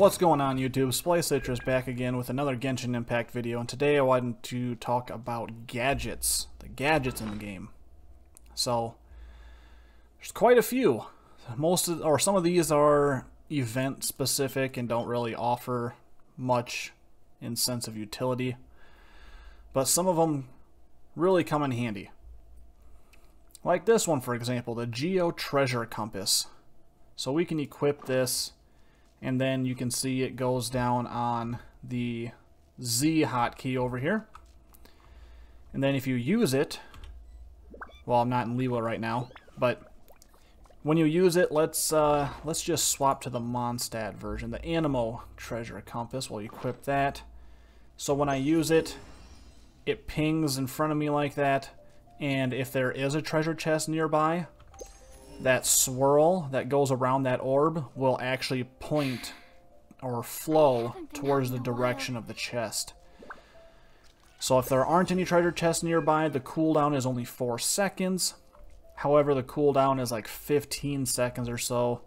What's going on YouTube? Splice Citrus back again with another Genshin Impact video, and today I wanted to talk about gadgets. The gadgets in the game. So, there's quite a few. Some of these are event specific and don't really offer much in sense of utility. But some of them really come in handy. Like this one, for example, the Geo Treasure Compass. So we can equip this, and then you can see it goes down on the Z hotkey over here. And then if you use it, well, I'm not in Liwa right now, but when you use it, let's just swap to the Mondstadt version, the Animo Treasure Compass. We'll equip that. So when I use it, it pings in front of me like that, and if there is a treasure chest nearby, that swirl that goes around that orb will actually point or flow towards the direction of the chest. So if there aren't any treasure chests nearby, the cooldown is only 4 seconds. However, the cooldown is like 15 seconds or so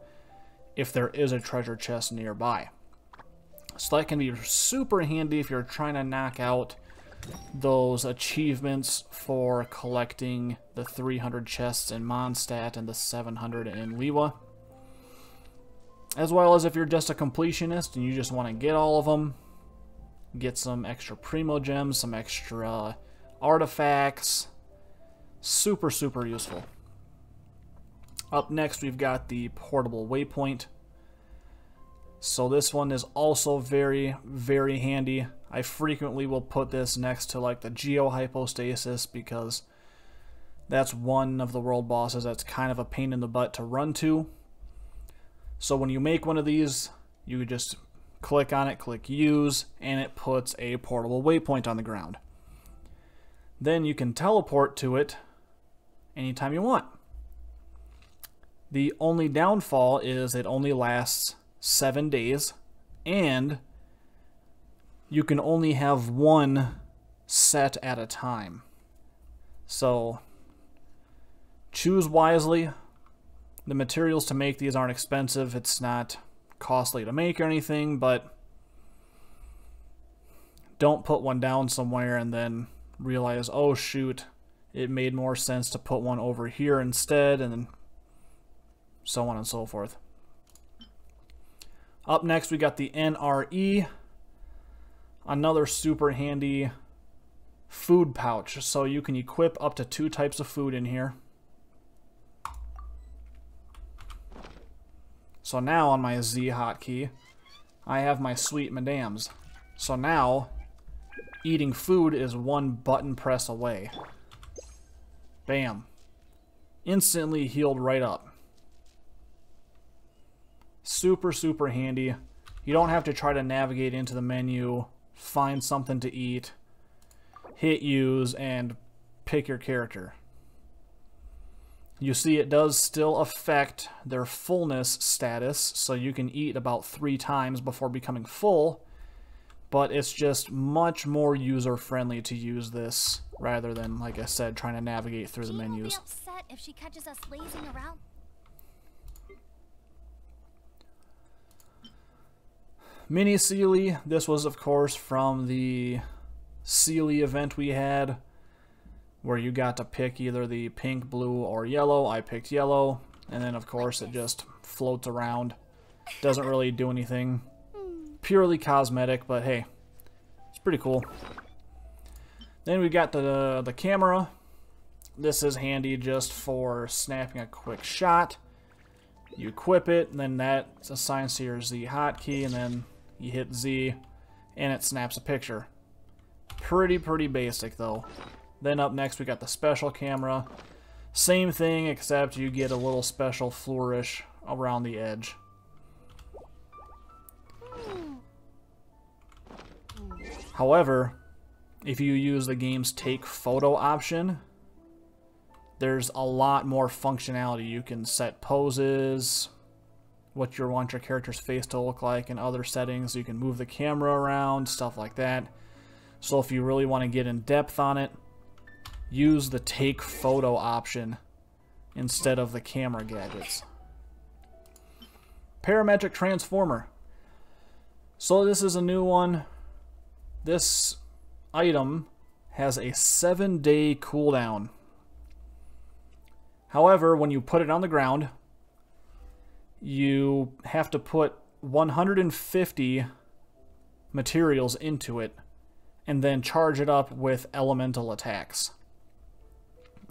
if there is a treasure chest nearby. So that can be super handy if you're trying to knock out those achievements for collecting the 300 chests in Mondstadt and the 700 in Liwa. As well as if you're just a completionist and you just want to get all of them, get some extra Primo Gems, some extra artifacts. Super, super useful. Up next, we've got the portable Waypoint. So this one is also very, very handy. I frequently will put this next to like the Geo Hypostasis because that's one of the world bosses that's kind of a pain in the butt to run to. So when you make one of these, you just click on it, click use, and it puts a portable waypoint on the ground. Then you can teleport to it anytime you want. The only downfall is it only lasts 7 days, and you can only have one set at a time. So choose wisely. The materials to make these aren't expensive. It's not costly to make or anything, but don't put one down somewhere and then realize, oh shoot, it made more sense to put one over here instead, and then so on and so forth. Up next, we got the NRE. Another super handy food pouch. So you can equip up to 2 types of food in here. So now on my Z hotkey, I have my sweet madams. So now, eating food is 1 button press away. Bam. Instantly healed right up. Super, super handy. You don't have to try to navigate into the menu, find something to eat, hit use, and pick your character. You see it does still affect their fullness status, so you can eat about 3 times before becoming full, but it's just much more user-friendly to use this rather than, like I said, trying to navigate through the menus. She won't be upset if she catches us lazing around. Minisely, this was of course from the Sealy event we had, where you got to pick either the pink, blue, or yellow. I picked yellow, and then of course it just floats around. Doesn't really do anything. Purely cosmetic, but hey, it's pretty cool. Then we got the camera. This is handy just for snapping a quick shot. You equip it, and then that assigns to your Z hotkey, and then you hit Z, and it snaps a picture. Pretty basic though. Then up next we got the special camera. Same thing, except you get a little special flourish around the edge. However, if you use the game's take photo option, there's a lot more functionality. You can set poses, what you want your character's face to look like, and other settings. You can move the camera around, stuff like that. So if you really want to get in depth on it, use the take photo option instead of the camera gadgets. Parametric Transformer. So this is a new one. This item has a 7-day cooldown. However, when you put it on the ground, you have to put 150 materials into it and then charge it up with elemental attacks.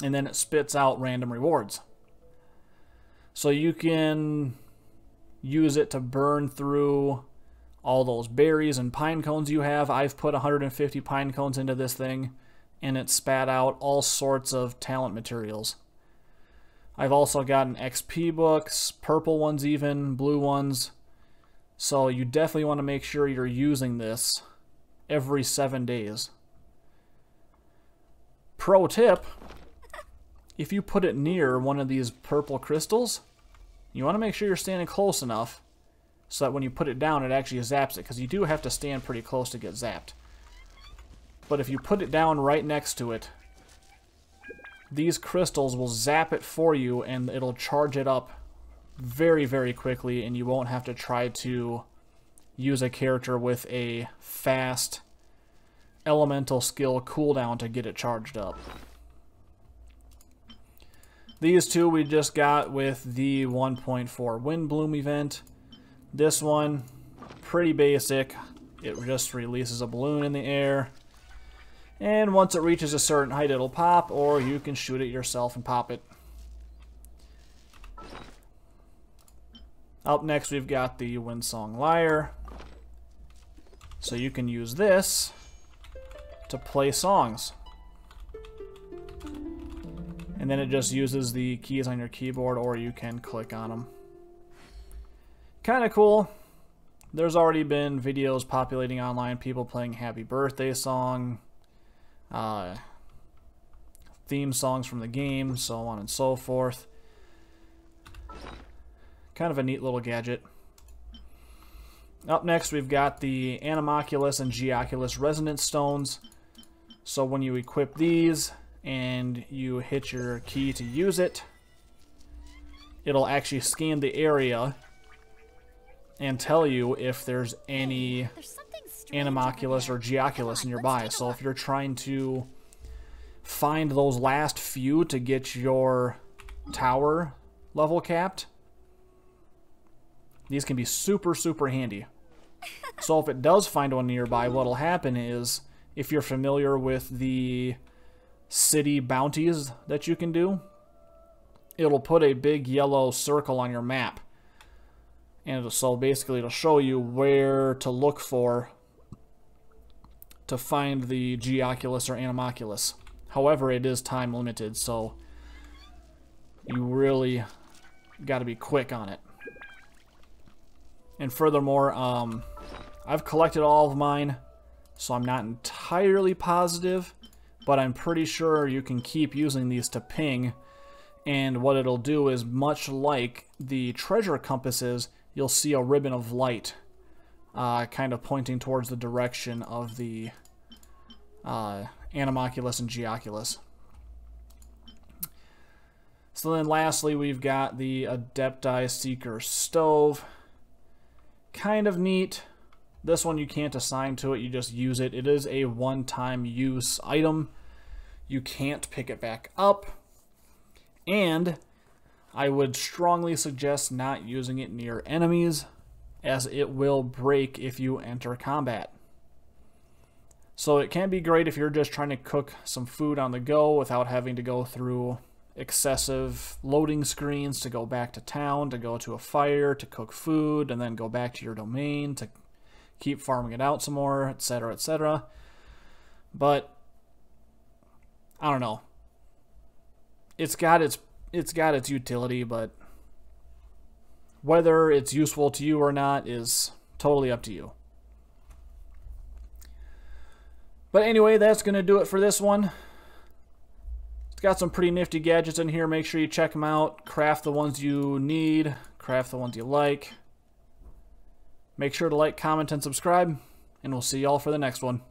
And then it spits out random rewards. So you can use it to burn through all those berries and pine cones you have. I've put 150 pine cones into this thing, and it spat out all sorts of talent materials. I've also gotten XP books, purple ones even, blue ones. So you definitely want to make sure you're using this every 7 days. Pro tip, if you put it near one of these purple crystals, you want to make sure you're standing close enough so that when you put it down, it actually zaps it, because you do have to stand pretty close to get zapped. But if you put it down right next to it, these crystals will zap it for you, and it'll charge it up very, very quickly, and you won't have to try to use a character with a fast elemental skill cooldown to get it charged up. These two we just got with the 1.4 Wind Bloom event. This one, pretty basic. It just releases a balloon in the air, and once it reaches a certain height it'll pop, or you can shoot it yourself and pop it. Up next we've got the Windsong Lyre. So you can use this to play songs. And then it just uses the keys on your keyboard, or you can click on them. Kind of cool. There's already been videos populating online, people playing Happy Birthday song, theme songs from the game, so on and so forth. Kind of a neat little gadget. Up next we've got the Animoculus and Geoculus Resonant Stones. So when you equip these and you hit your key to use it, it'll actually scan the area and tell you if there's any Animoculus or Geoculus nearby. So if you're trying to find those last few to get your tower level capped, these can be super, super handy. So if it does find one nearby, what'll happen is, if you're familiar with the city bounties that you can do, it'll put a big yellow circle on your map. And so basically it'll show you where to look for to find the Geoculus or Animoculus. However, it is time limited, so you really got to be quick on it. And furthermore, I've collected all of mine, so I'm not entirely positive, but I'm pretty sure you can keep using these to ping. And what it'll do is, much like the treasure compasses, you'll see a ribbon of light kind of pointing towards the direction of the Animoculus and Geoculus. So then lastly, we've got the Dyeseeker Stove. Kind of neat. This one you can't assign to it, you just use it. It is a one-time use item. You can't pick it back up. And I would strongly suggest not using it near enemies, as it will break if you enter combat. So it can be great if you're just trying to cook some food on the go without having to go through excessive loading screens to go back to town, to go to a fire, to cook food, and then go back to your domain to keep farming it out some more, etc., etc. But I don't know. It's got its utility, but whether it's useful to you or not is totally up to you. But anyway, that's going to do it for this one. It's got some pretty nifty gadgets in here. Make sure you check them out. Craft the ones you need. Craft the ones you like. Make sure to like, comment, and subscribe. And we'll see y'all for the next one.